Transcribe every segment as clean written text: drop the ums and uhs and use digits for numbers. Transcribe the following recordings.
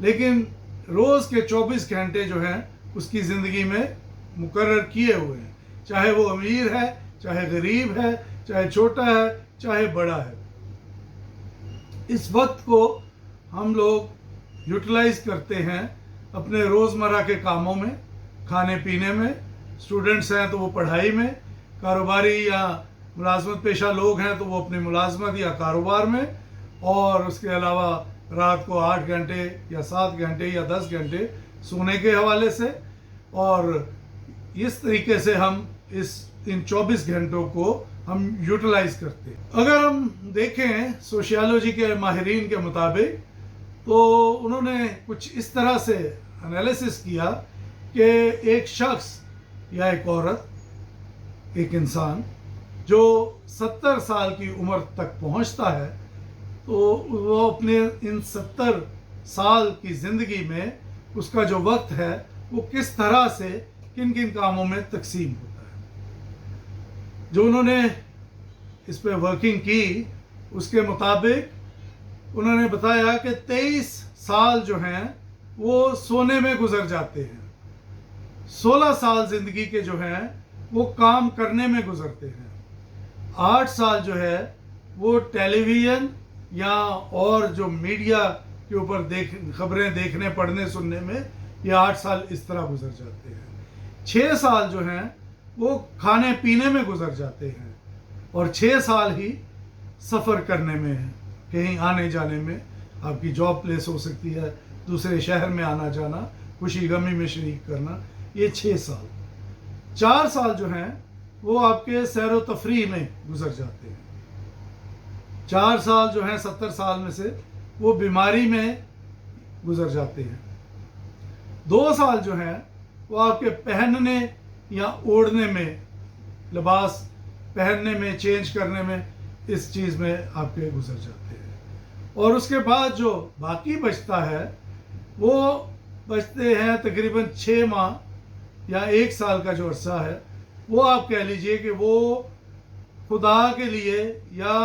لیکن روز کے 24 گھنٹے جو ہیں اس کی زندگی میں مقرر کیے ہوئے ہیں، چاہے وہ امیر ہے، چاہے غریب ہے، چاہے چھوٹا ہے، چاہے بڑا ہے۔ اس وقت کو ہم لوگ یوٹیلائز کرتے ہیں اپنے روزمرہ کے کاموں میں، کھانے پینے میں، اسٹوڈنٹس ہیں تو وہ پڑھائی میں، کاروباری یا ملازمت پیشہ لوگ ہیں تو وہ اپنی ملازمت یا کاروبار میں، اور اس کے علاوہ رات کو 8 گھنٹے یا 7 گھنٹے یا 10 گھنٹے سونے کے حوالے سے، اور اس طریقے سے ہم ان 24 گھنٹوں کو ہم یوٹیلائز کرتے ہیں۔ اگر ہم دیکھیں سوشیالوجی کے ماہرین کے مطابق تو انہوں نے کچھ اس طرح سے انالیسس کیا کہ ایک شخص یا ایک عورت، ایک انسان جو 70 سال کی عمر تک پہنچتا ہے تو وہ اپنے ان 70 سال کی زندگی میں اس کا جو وقت ہے وہ کس طرح سے کن کن کاموں میں تقسیم ہوتا ہے۔ جو انہوں نے اس پہ ورکنگ کی اس کے مطابق انہوں نے بتایا کہ 23 سال جو ہیں وہ سونے میں گزر جاتے ہیں، 16 سال زندگی کے جو ہیں وہ کام کرنے میں گزرتے ہیں، 8 سال جو ہے وہ ٹیلی ویژن یا اور جو میڈیا کے اوپر خبریں دیکھنے، پڑھنے، سننے میں، یہ 8 سال اس طرح گزر جاتے ہیں، 6 سال جو ہیں وہ کھانے پینے میں گزر جاتے ہیں، اور 6 سال ہی سفر کرنے میں ہے، کہیں آنے جانے میں، آپ کی جاب پلیس ہو سکتی ہے، دوسرے شہر میں آنا جانا، خوشی غمی میں شریک کرنا، یہ 6 سال۔ 4 سال جو ہیں وہ آپ کے سیر و تفریح میں گزر جاتے ہیں، 4 سال جو ہیں 70 سال میں سے وہ بیماری میں گزر جاتے ہیں، 2 سال جو ہیں وہ آپ کے پہننے یا اوڑھنے میں، لباس پہننے میں، چینج کرنے میں، اس چیز میں آپ کے گزر جاتے ہیں، اور اس کے بعد جو باقی بچتا ہے وہ بچتے ہیں تقریباً 6 ماہ یا 1 سال کا جو عرصہ ہے، وہ آپ کہہ لیجئے کہ وہ خدا کے لیے یا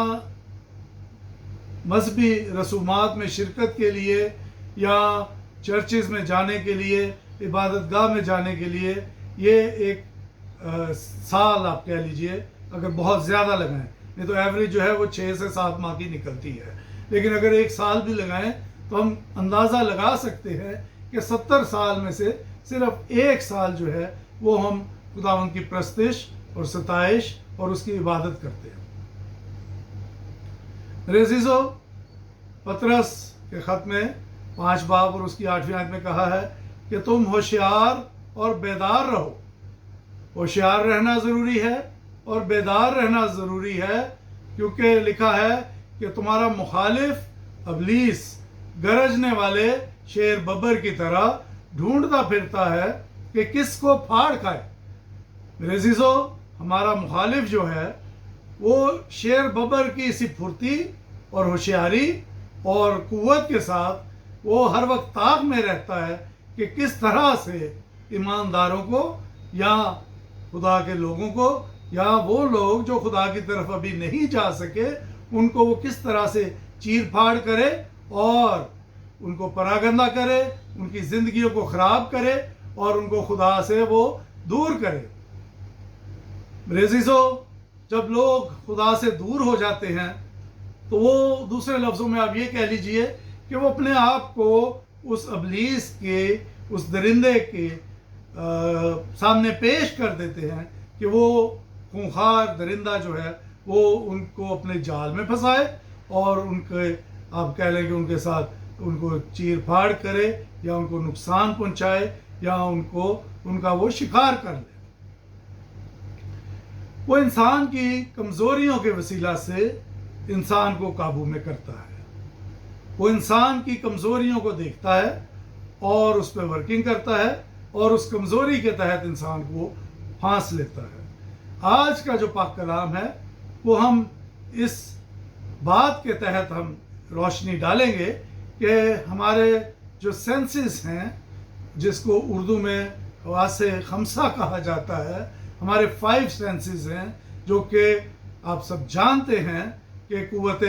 مذہبی رسومات میں شرکت کے لیے یا چرچز میں جانے کے لیے، عبادت گاہ میں جانے کے لیے، یہ ایک سال آپ کہہ لیجئے اگر بہت زیادہ لگائیں، نہیں تو ایوریج جو ہے وہ 6 سے 7 ماہ کی نکلتی ہے، لیکن اگر 1 سال بھی لگائیں تو ہم اندازہ لگا سکتے ہیں کہ 70 سال میں سے صرف 1 سال جو ہے وہ ہم خداوند کی پرستش اور ستائش اور اس کی عبادت کرتے ہیں۔ میرے عزیزو، پطرس کے خط میں 5 باب اور اس کی 8ویں آیت میں کہا ہے کہ تم ہوشیار اور بیدار رہو۔ ہوشیار رہنا ضروری ہے اور بیدار رہنا ضروری ہے، کیونکہ لکھا ہے کہ تمہارا مخالف ابلیس گرجنے والے شیر ببر کی طرح ڈھونڈتا پھرتا ہے کہ کس کو پھاڑ کھائے۔ میرے عزیزو، ہمارا مخالف جو ہے وہ شیر ببر کی اسی پھرتی اور ہوشیاری اور قوت کے ساتھ وہ ہر وقت تاک میں رہتا ہے کہ کس طرح سے ایمانداروں کو یا خدا کے لوگوں کو یا وہ لوگ جو خدا کی طرف ابھی نہیں جا سکے ان کو وہ کس طرح سے چیر پھاڑ کرے اور ان کو پراگندہ کرے، ان کی زندگیوں کو خراب کرے اور ان کو خدا سے وہ دور کرے۔ میرے عزیزو، جب لوگ خدا سے دور ہو جاتے ہیں تو وہ دوسرے لفظوں میں آپ یہ کہہ لیجئے کہ وہ اپنے آپ کو اس ابلیس کے، اس درندے کے سامنے پیش کر دیتے ہیں کہ وہ خونخوار درندہ جو ہے وہ ان کو اپنے جال میں پھنسائے اور ان کے، آپ کہہ لیں کہ ان کے ساتھ ان کو چیر پھاڑ کرے یا ان کو نقصان پہنچائے یا ان کا وہ شکار کر لے۔ وہ انسان کی کمزوریوں کے وسیلہ سے انسان کو قابو میں کرتا ہے، وہ انسان کی کمزوریوں کو دیکھتا ہے اور اس پہ ورکنگ کرتا ہے اور اس کمزوری کے تحت انسان کو پھانس لیتا ہے۔ آج کا جو پاک کلام ہے وہ ہم اس بات کے تحت ہم روشنی ڈالیں گے کہ ہمارے جو سینسز ہیں، جس کو اردو میں حواس خمسہ کہا جاتا ہے، ہمارے 5 سینسز ہیں جو کہ آپ سب جانتے ہیں کہ قوت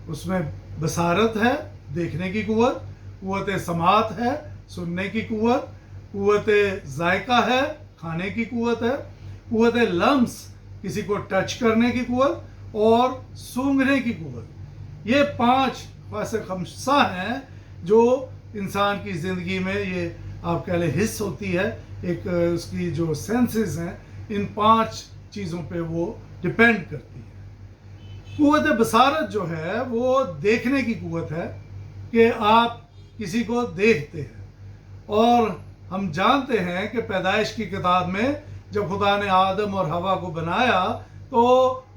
اس میں بصارت ہے، دیکھنے کی قوت، قوت سماعت ہے، سننے کی قوت، قوت ذائقہ ہے، کھانے کی قوت ہے، قوت لمس کسی کو ٹچ کرنے کی قوت، اور سونگھنے کی قوت۔ یہ 5 ویسے 5 ہیں جو انسان کی زندگی میں یہ آپ کہہ لیں حص ہوتی ہے، ایک اس کی جو سینسز ہیں ان 5 چیزوں پہ وہ ڈپینڈ کرتی ہے۔ قوت بصارت جو ہے وہ دیکھنے کی قوت ہے کہ آپ کسی کو دیکھتے ہیں، اور ہم جانتے ہیں کہ پیدائش کی کتاب میں جب خدا نے آدم اور حوا کو بنایا تو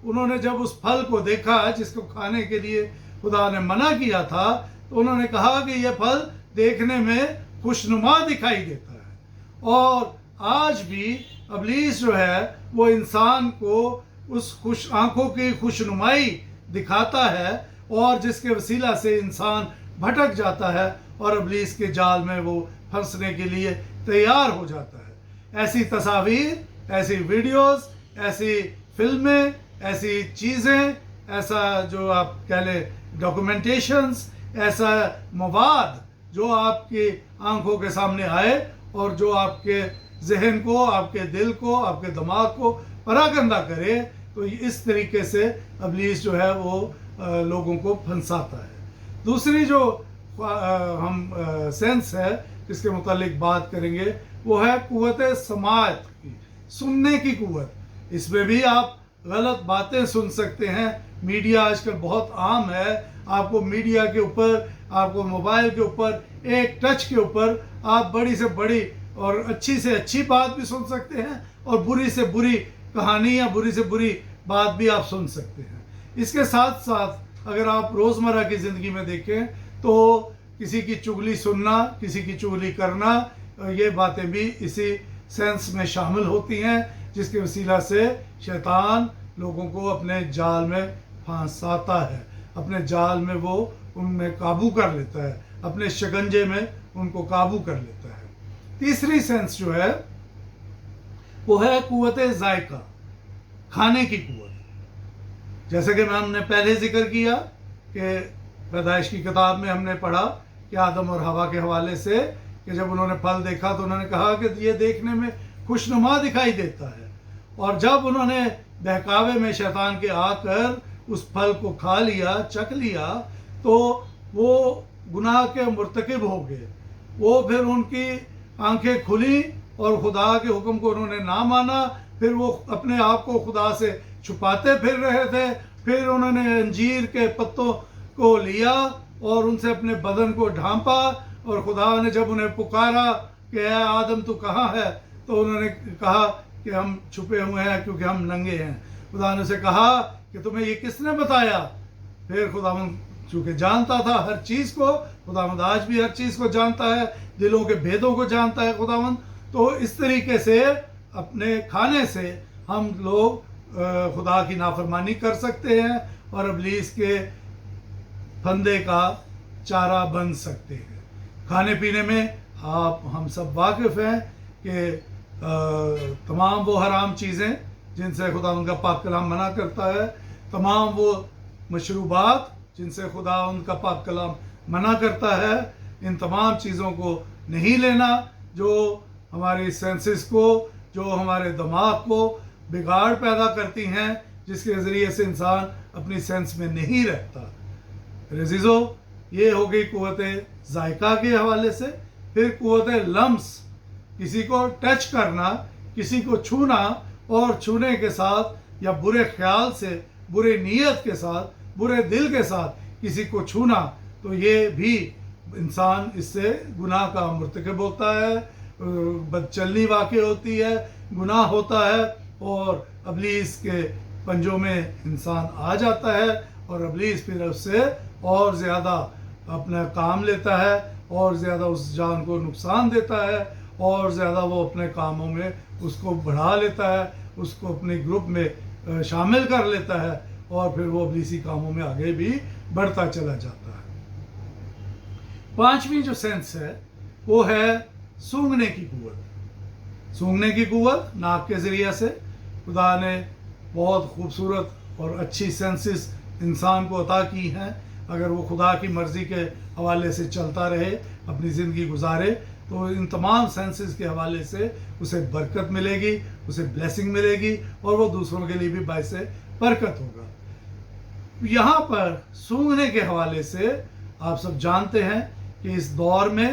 انہوں نے جب اس پھل کو دیکھا جس کو کھانے کے لیے خدا نے منع کیا تھا، تو انہوں نے کہا کہ یہ پھل دیکھنے میں خوشنما دکھائی دیتا ہے۔ اور آج بھی ابلیس جو ہے وہ انسان کو اس آنکھوں کی خوشنمائی دکھاتا ہے، اور جس کے وسیلہ سے انسان بھٹک جاتا ہے اور ابلیس کے جال میں وہ پھنسنے کے لیے تیار ہو جاتا ہے۔ ایسی تصاویر، ایسی ویڈیوز، ایسی فلمیں، ایسی چیزیں، ایسا جو آپ کہہ لیں ڈاکومنٹیشنز، ایسا مواد جو آپ کی آنکھوں کے سامنے آئے اور جو آپ کے ذہن کو، آپ کے دل کو، آپ کے دماغ کو پراگندہ کرے، تو اس طریقے سے ابلیس جو ہے وہ لوگوں کو پھنساتا ہے۔ دوسری جو ہم سینس ہے جس کے متعلق بات کریں گے وہ ہے قوت سماعت کی، سننے کی قوت۔ اس میں بھی آپ غلط باتیں سن سکتے ہیں۔ میڈیا آج کل بہت عام ہے، آپ کو میڈیا کے اوپر، آپ کو موبائل کے اوپر، ایک ٹچ کے اوپر آپ بڑی سے بڑی اور اچھی سے اچھی بات بھی سن سکتے ہیں، اور بری سے بری کہانی یا بری سے بری بات بھی آپ سن سکتے ہیں۔ اس کے ساتھ ساتھ اگر آپ روزمرہ کی زندگی میں دیکھیں تو کسی کی چغلی سننا، کسی کی چغلی کرنا، یہ باتیں بھی اسی سینس میں شامل ہوتی ہیں، جس کے وسیلہ سے شیطان لوگوں کو اپنے جال میں پھنساتا ہے، اپنے جال میں وہ ان میں قابو کر لیتا ہے، اپنے شکنجے میں ان کو قابو کر لیتا ہے۔ تیسری سینس جو ہے وہ ہے قوت ذائقہ، کھانے کی قوت۔ جیسے کہ ہم نے پہلے ذکر کیا کہ پیدائش کی کتاب میں ہم نے پڑھا کہ آدم اور حوا کے حوالے سے کہ جب انہوں نے پھل دیکھا تو انہوں نے کہا کہ یہ دیکھنے میں خوشنما دکھائی دیتا ہے، اور جب انہوں نے بہکاوے میں شیطان کے آ کر اس پھل کو کھا لیا، چکھ لیا، تو وہ گناہ کے مرتکب ہو گئے۔ وہ پھر ان کی آنکھیں کھلی اور خدا کے حکم کو انہوں نے نہ مانا، پھر وہ اپنے آپ کو خدا سے چھپاتے پھر رہے تھے۔ پھر انہوں نے انجیر کے پتوں کو لیا اور ان سے اپنے بدن کو ڈھانپا، اور خدا نے جب انہیں پکارا کہ اے آدم تو کہاں ہے، تو انہوں نے کہا کہ ہم چھپے ہوئے ہیں کیونکہ ہم ننگے ہیں۔ خدا نے اسے کہا کہ تمہیں یہ کس نے بتایا؟ پھر خداوند چونکہ جانتا تھا ہر چیز کو، خداوند آج بھی ہر چیز کو جانتا ہے، دلوں کے بھیدوں کو جانتا ہے خداوند، تو اس طریقے سے اپنے کھانے سے ہم لوگ خدا کی نافرمانی کر سکتے ہیں اور ابلیس کے پھندے کا چارہ بن سکتے ہیں۔ کھانے پینے میں ہم سب واقف ہیں کہ تمام وہ حرام چیزیں جن سے خدا ان کا پاک کلام منع کرتا ہے، تمام وہ مشروبات جن سے خدا ان کا پاک کلام منع کرتا ہے، ان تمام چیزوں کو نہیں لینا جو ہماری سینسز کو، جو ہمارے دماغ کو بگاڑ پیدا کرتی ہیں، جس کے ذریعے سے انسان اپنی سینس میں نہیں رہتا۔ عزیزو، یہ ہو گئی قوت ذائقہ کے حوالے سے۔ پھر قوت لمس، کسی کو ٹچ کرنا، کسی کو چھونا، اور چھونے کے ساتھ یا برے خیال سے، برے نیت کے ساتھ، برے دل کے ساتھ کسی کو چھونا، تو یہ بھی انسان اس سے گناہ کا مرتکب ہوتا ہے، بدچلنی واقع ہوتی ہے، گناہ ہوتا ہے، اور ابلیس کے پنجوں میں انسان آ جاتا ہے، اور ابلیس پھر اس سے اور زیادہ اپنا کام لیتا ہے، اور زیادہ اس جان کو نقصان دیتا ہے، اور زیادہ وہ اپنے کاموں میں اس کو بڑھا لیتا ہے، اس کو اپنے گروپ میں شامل کر لیتا ہے، اور پھر وہ ابلیسی کاموں میں آگے بھی بڑھتا چلا جاتا ہے۔ پانچویں جو سینس ہے وہ ہے سونگھنے کی قوت۔ سونگھنے کی قوت ناک کے ذریعے سے خدا نے بہت خوبصورت اور اچھی سینسز انسان کو عطا کی ہیں۔ اگر وہ خدا کی مرضی کے حوالے سے چلتا رہے، اپنی زندگی گزارے، تو ان تمام سینسز کے حوالے سے اسے برکت ملے گی، اسے بلیسنگ ملے گی، اور وہ دوسروں کے لیے بھی باعث برکت ہوگا۔ یہاں پر سونگھنے کے حوالے سے آپ سب جانتے ہیں کہ اس دور میں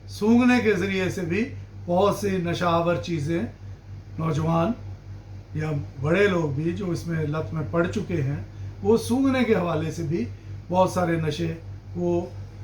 سونگھنے کے ذریعے سے بھی بہت سی نشہ آور چیزیں نوجوان یا بڑے لوگ بھی جو اس میں لت میں پڑ چکے ہیں، وہ سونگھنے کے حوالے سے بھی بہت سارے نشے وہ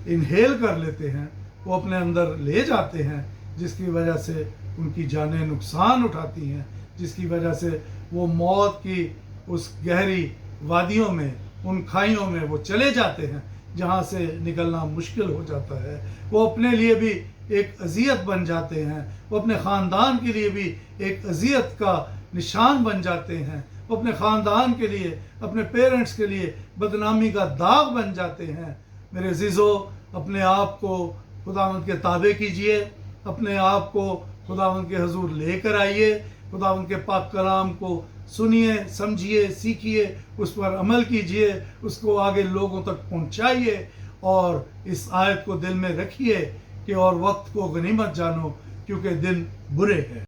انہیل کر لیتے ہیں، وہ اپنے اندر لے جاتے ہیں، جس کی وجہ سے ان کی جانیں نقصان اٹھاتی ہیں، جس کی وجہ سے وہ موت کی اس گہری وادیوں میں، ان کھائیوں میں وہ چلے جاتے ہیں جہاں سے نکلنا مشکل ہو جاتا ہے۔ وہ اپنے لیے بھی ایک اذیت بن جاتے ہیں، وہ اپنے خاندان کے لیے بھی ایک اذیت کا نشان بن جاتے ہیں، وہ اپنے خاندان کے لیے، اپنے پیرنٹس کے لیے بدنامی کا داغ بن جاتے ہیں۔ میرے عزیزو، اپنے آپ کو خداوند کے تابع کیجئے، اپنے آپ کو خداوند کے حضور لے کر آئیے، خداوند کے پاک کلام کو سنیے، سمجھیے، سیکھیے، اس پر عمل کیجئے، اس کو آگے لوگوں تک پہنچائیے، اور اس آیت کو دل میں رکھیے کہ اور وقت کو غنیمت جانو کیونکہ دن برے ہیں۔